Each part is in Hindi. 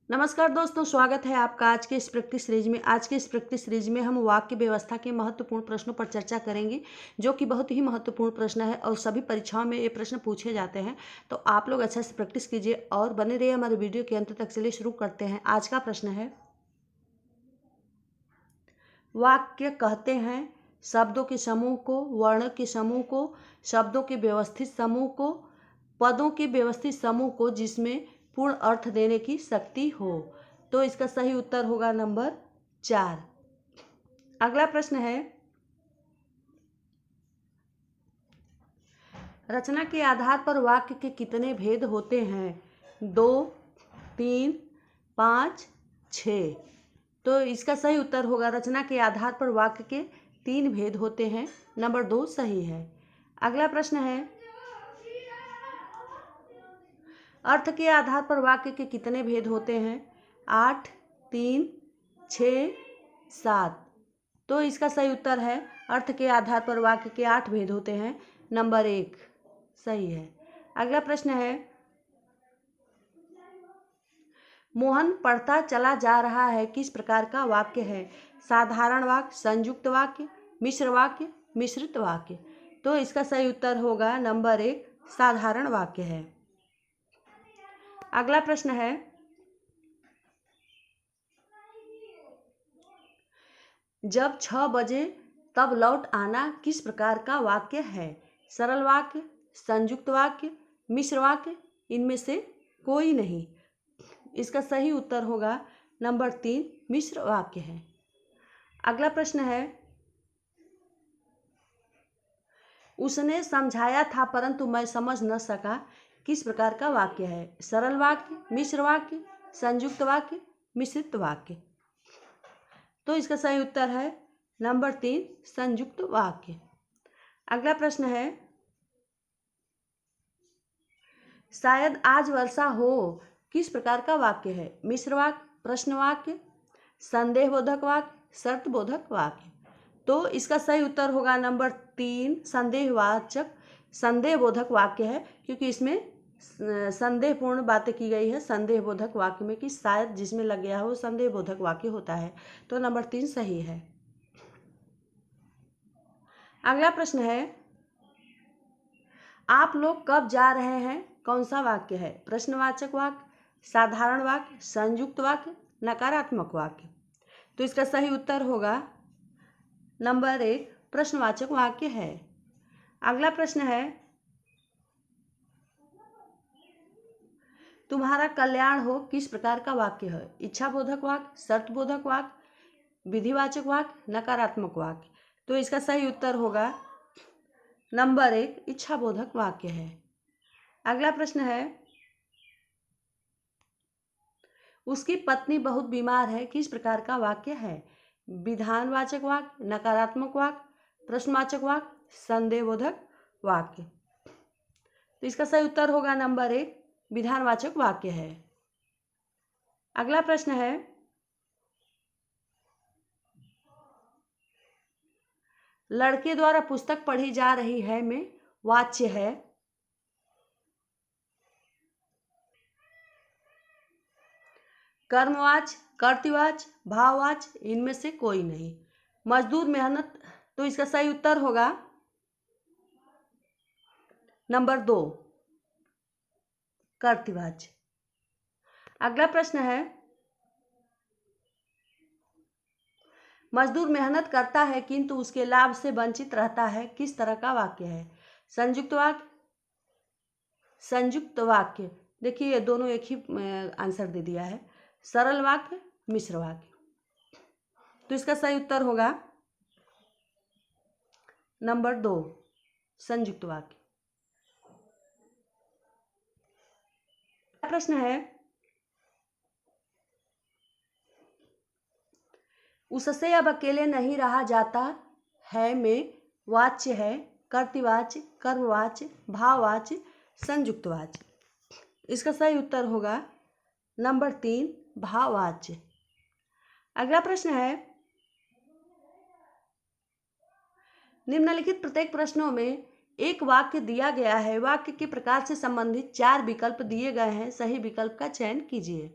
नमस्कार दोस्तों, स्वागत है आपका आज के इस प्रैक्टिस सीरीज में। आज के इस प्रैक्टिस सीरीज में हम वाक्य व्यवस्था के महत्वपूर्ण प्रश्नों पर चर्चा करेंगे, जो कि बहुत ही महत्वपूर्ण प्रश्न है और सभी परीक्षाओं में ये प्रश्न पूछे जाते हैं। तो आप लोग अच्छे से प्रैक्टिस कीजिए और बने रहिए हमारे वीडियो के अंत तक। चलिए शुरू करते हैं। आज का प्रश्न है, वाक्य कहते हैं शब्दों के समूह को, वर्ण के समूह को, शब्दों के व्यवस्थित समूह को, पदों के व्यवस्थित समूह को जिसमें पूर्ण अर्थ देने की शक्ति हो। तो इसका सही उत्तर होगा नंबर 4। अगला प्रश्न है, रचना के आधार पर वाक्य के कितने भेद होते हैं? 2, 3, 5, 6। तो इसका सही उत्तर होगा, रचना के आधार पर वाक्य के 3 भेद होते हैं। नंबर 2 सही है। अगला प्रश्न है, अर्थ के आधार पर वाक्य के कितने भेद होते हैं? 8, 3, 6, 7। तो इसका सही उत्तर है, अर्थ के आधार पर वाक्य के 8 भेद होते हैं। नंबर 1 सही है। अगला प्रश्न है, मोहन पढ़ता चला जा रहा है किस प्रकार का वाक्य है? साधारण वाक्य, संयुक्त वाक्य, मिश्र वाक्य, मिश्रित वाक्य। तो इसका सही उत्तर होगा नंबर 1 साधारण वाक्य है। अगला प्रश्न है, जब 6 बजे तब लौट आना किस प्रकार का वाक्य है? सरल वाक्य, संयुक्त वाक्य, मिश्र वाक्य, इनमें से कोई नहीं। इसका सही उत्तर होगा नंबर 3 मिश्र वाक्य है। अगला प्रश्न है, उसने समझाया था परंतु मैं समझ न सका किस प्रकार का वाक्य है? सरल वाक्य, मिश्र वाक्य, संयुक्त वाक्य, मिश्रित वाक्य। तो इसका सही उत्तर है नंबर 3 संयुक्त वाक्य। अगला प्रश्न है, शायद आज वर्षा हो किस प्रकार का वाक्य है? मिश्र वाक्य, प्रश्न वाक्य, संदेहबोधक वाक्य, शर्तबोधक वाक्य। तो इसका सही उत्तर होगा नंबर 3 संदेहवाचक संदेहबोधक वाक्य है, क्योंकि इसमें संदेहपूर्ण बातें की गई है संदेहबोधक वाक्य में कि शायद जिसमें लग गया हो संदेहबोधक वाक्य होता है। तो नंबर 3 सही है। अगला प्रश्न है, आप लोग कब जा रहे हैं कौन सा वाक्य है? प्रश्नवाचक वाक्य, साधारण वाक्य, संयुक्त वाक्य, नकारात्मक वाक्य। तो इसका सही उत्तर होगा नंबर 1 प्रश्नवाचक वाक्य है। अगला प्रश्न है, तुम्हारा कल्याण हो किस प्रकार का वाक्य है? इच्छाबोधक वाक्य, शर्तबोधक वाक्य, विधिवाचक वाक्य, नकारात्मक वाक्य। तो इसका सही उत्तर होगा नंबर 1 इच्छाबोधक वाक्य है। अगला प्रश्न है, उसकी पत्नी बहुत बीमार है किस प्रकार का वाक्य है? विधानवाचक वाक्य, नकारात्मक वाक्य, प्रश्नवाचक वाक्य, संदेहबोधक वाक्य। तो इसका सही उत्तर होगा नंबर 1 विधानवाचक वाक्य है। अगला प्रश्न है, लड़के द्वारा पुस्तक पढ़ी जा रही है में वाच्य है कर्मवाच, कर्तृवाच, भाववाच, इनमें से कोई नहीं। मजदूर मेहनत। तो इसका सही उत्तर होगा नंबर 2 कर्तृवाच। अगला प्रश्न है, मजदूर मेहनत करता है किंतु उसके लाभ से वंचित रहता है किस तरह का वाक्य है? संयुक्त वाक्य, संयुक्त वाक्य। देखिए ये दोनों एक ही आंसर दे दिया है। सरल वाक्य, मिश्र वाक्य। तो इसका सही उत्तर होगा नंबर 2 संयुक्त वाक्य। प्रश्न है, उससे अब अकेले नहीं रहा जाता है में वाच्य है कर्तृवाच्य, कर्मवाच्य, भाववाच्य, संयुक्त वाच्य। इसका सही उत्तर होगा नंबर 3 भाववाच्य। अगला प्रश्न है, निम्नलिखित प्रत्येक प्रश्नों में एक वाक्य दिया गया है, वाक्य के प्रकार से संबंधित 4 विकल्प दिए गए हैं, सही विकल्प का चयन कीजिए।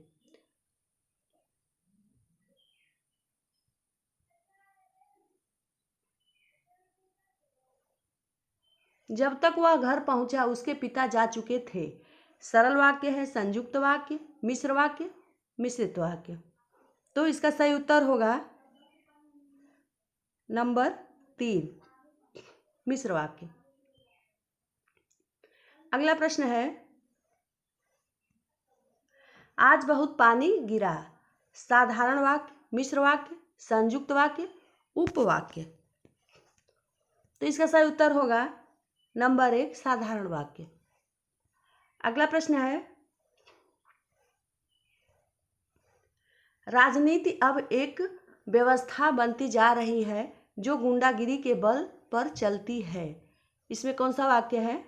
जब तक वह घर पहुंचा उसके पिता जा चुके थे। सरल वाक्य है, संयुक्त वाक्य, मिश्र वाक्य, मिश्रित वाक्य। तो इसका सही उत्तर होगा नंबर 3, मिश्र वाक्य। अगला प्रश्न है, आज बहुत पानी गिरा। साधारण वाक्य, मिश्र वाक्य, संयुक्त वाक्य, उपवाक्य। तो इसका सही उत्तर होगा नंबर 1, साधारण वाक्य। अगला प्रश्न है, राजनीति अब एक व्यवस्था बनती जा रही है जो गुंडागिरी के बल पर चलती है। इसमें कौन सा वाक्य है?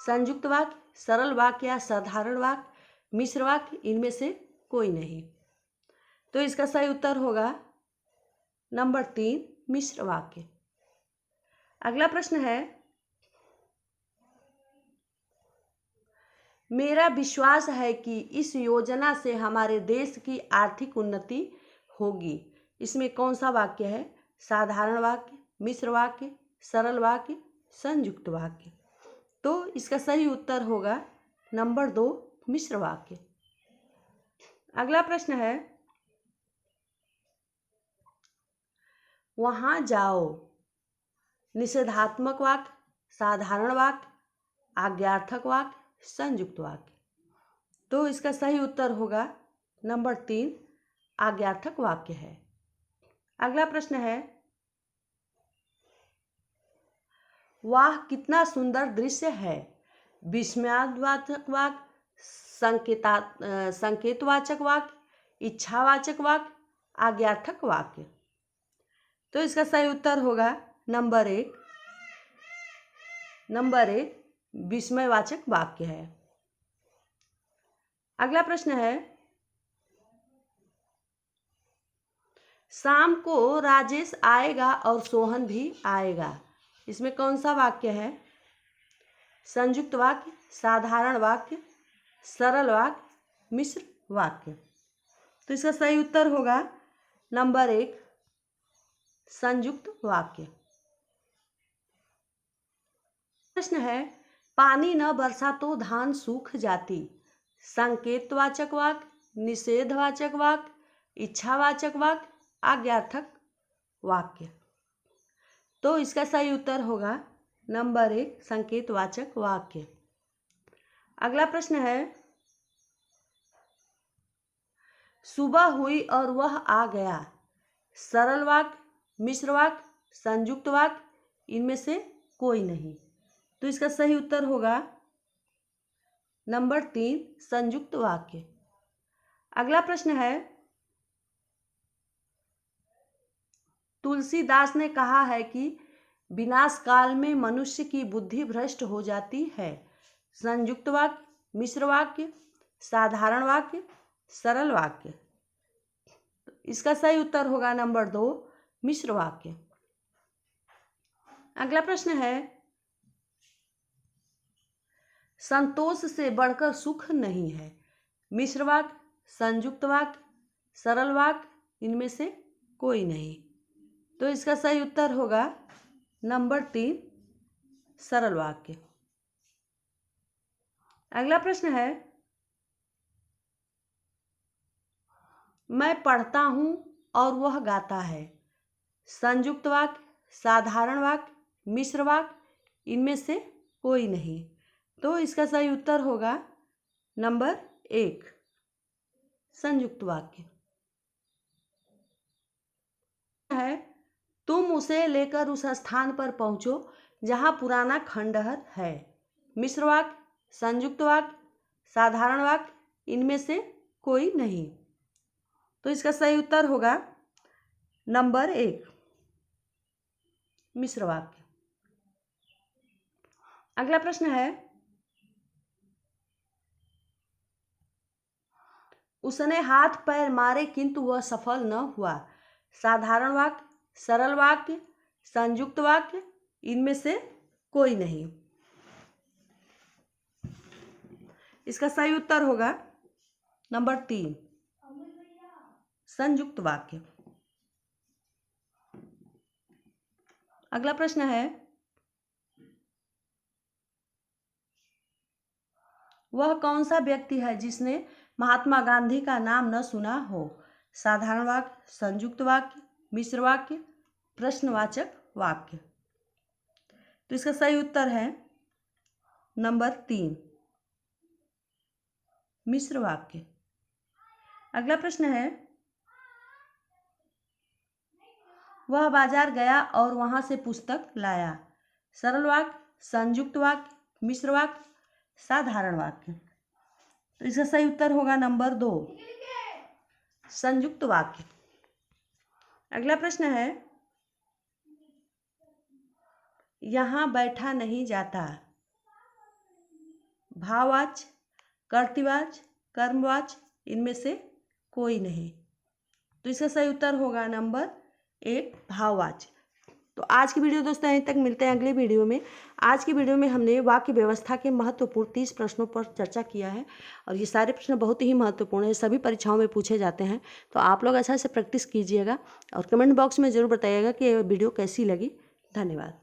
संयुक्त वाक्य, सरल वाक्य या साधारण वाक्य, मिश्र वाक्य, इनमें से कोई नहीं। तो इसका सही उत्तर होगा नंबर 3, मिश्र वाक्य। अगला प्रश्न है, मेरा विश्वास है कि इस योजना से हमारे देश की आर्थिक उन्नति होगी। इसमें कौन सा वाक्य है? साधारण वाक्य, मिश्र वाक्य, सरल वाक्य, संयुक्त वाक्य। तो इसका सही उत्तर होगा नंबर 2, मिश्र वाक्य। अगला प्रश्न है, वहां जाओ। निषेधात्मक वाक्य, साधारण वाक्य, आज्ञार्थक वाक्य, संयुक्त वाक्य। तो इसका सही उत्तर होगा नंबर 3, आज्ञार्थक वाक्य है। अगला प्रश्न है, वाह कितना सुंदर दृश्य है। विस्मयावाचक वाक्य, संकेतवाचक वाक्य, इच्छावाचक वाक्य, आज्ञार्थक वाक्य। तो इसका सही उत्तर होगा नंबर 1, विस्मयवाचक वाक्य है। अगला प्रश्न है, शाम को राजेश आएगा और सोहन भी आएगा। इसमें कौन सा वाक्य है? संयुक्त वाक्य, साधारण वाक्य, सरल वाक्य, मिश्र वाक्य। तो इसका सही उत्तर होगा नंबर 1, संयुक्त वाक्य। प्रश्न है, पानी न बरसा तो धान सूख जाती। संकेतवाचक वाक्य, निषेधवाचक वाक्य, इच्छावाचक वाक्य, आज्ञार्थक वाक्य। तो इसका सही उत्तर होगा नंबर 1, संकेतवाचक वाक्य। अगला प्रश्न है, सुबह हुई और वह आ गया। सरल वाक्य, मिश्र वाक्य, संयुक्त वाक्य, इनमें से कोई नहीं। तो इसका सही उत्तर होगा नंबर 3, संयुक्त वाक्य। अगला प्रश्न है, तुलसीदास ने कहा है कि विनाश काल में मनुष्य की बुद्धि भ्रष्ट हो जाती है। संयुक्त वाक्य, मिश्र वाक्य, साधारण वाक्य, सरल वाक्य। इसका सही उत्तर होगा नंबर 2, मिश्र वाक्य। अगला प्रश्न है, संतोष से बढ़कर सुख नहीं है। मिश्र वाक्य, संयुक्त वाक्य, सरल वाक्य, इनमें से कोई नहीं। तो इसका सही उत्तर होगा नंबर 3, सरल वाक्य। अगला प्रश्न है, मैं पढ़ता हूं और वह गाता है। संयुक्त वाक्य, साधारण वाक्य, मिश्र वाक्य, इनमें से कोई नहीं। तो इसका सही उत्तर होगा नंबर 1, संयुक्त वाक्य है। तुम उसे लेकर उस स्थान पर पहुंचो जहां पुराना खंडहर है। मिश्र वाक्य, संयुक्त वाक्य, साधारण वाक्य, इनमें से कोई नहीं। तो इसका सही उत्तर होगा नंबर 1, मिश्र वाक्य। अगला प्रश्न है, उसने हाथ पैर मारे किंतु वह सफल न हुआ। साधारण वाक्य, सरल वाक्य, संयुक्त वाक्य, इनमें से कोई नहीं। इसका सही उत्तर होगा नंबर 3, संयुक्त वाक्य। अगला प्रश्न है, वह कौन सा व्यक्ति है जिसने महात्मा गांधी का नाम न सुना हो? साधारण वाक्य, संयुक्त वाक्य, मिश्र वाक्य, प्रश्नवाचक वाक्य। तो इसका सही उत्तर है नंबर 3, मिश्र वाक्य। अगला प्रश्न है, वह बाजार गया और वहां से पुस्तक लाया। सरल वाक्य, संयुक्त वाक्य, मिश्र वाक्य, साधारण वाक्य। तो इसका सही उत्तर होगा नंबर 2, संयुक्त वाक्य। अगला प्रश्न है, यहां बैठा नहीं जाता। भाववाच्य, कर्तृवाच्य, कर्मवाच्य, इनमें से कोई नहीं। तो इसका सही उत्तर होगा नंबर 1, भाववाच्य। तो आज की वीडियो दोस्तों यहीं तक, मिलते हैं अगले वीडियो में। आज की वीडियो में हमने वाक्य व्यवस्था के महत्वपूर्ण 30 प्रश्नों पर चर्चा किया है और ये सारे प्रश्न बहुत ही महत्वपूर्ण है, सभी परीक्षाओं में पूछे जाते हैं। तो आप लोग अच्छा से प्रैक्टिस कीजिएगा और कमेंट बॉक्स में ज़रूर बताइएगा कि ये वीडियो कैसी लगी। धन्यवाद।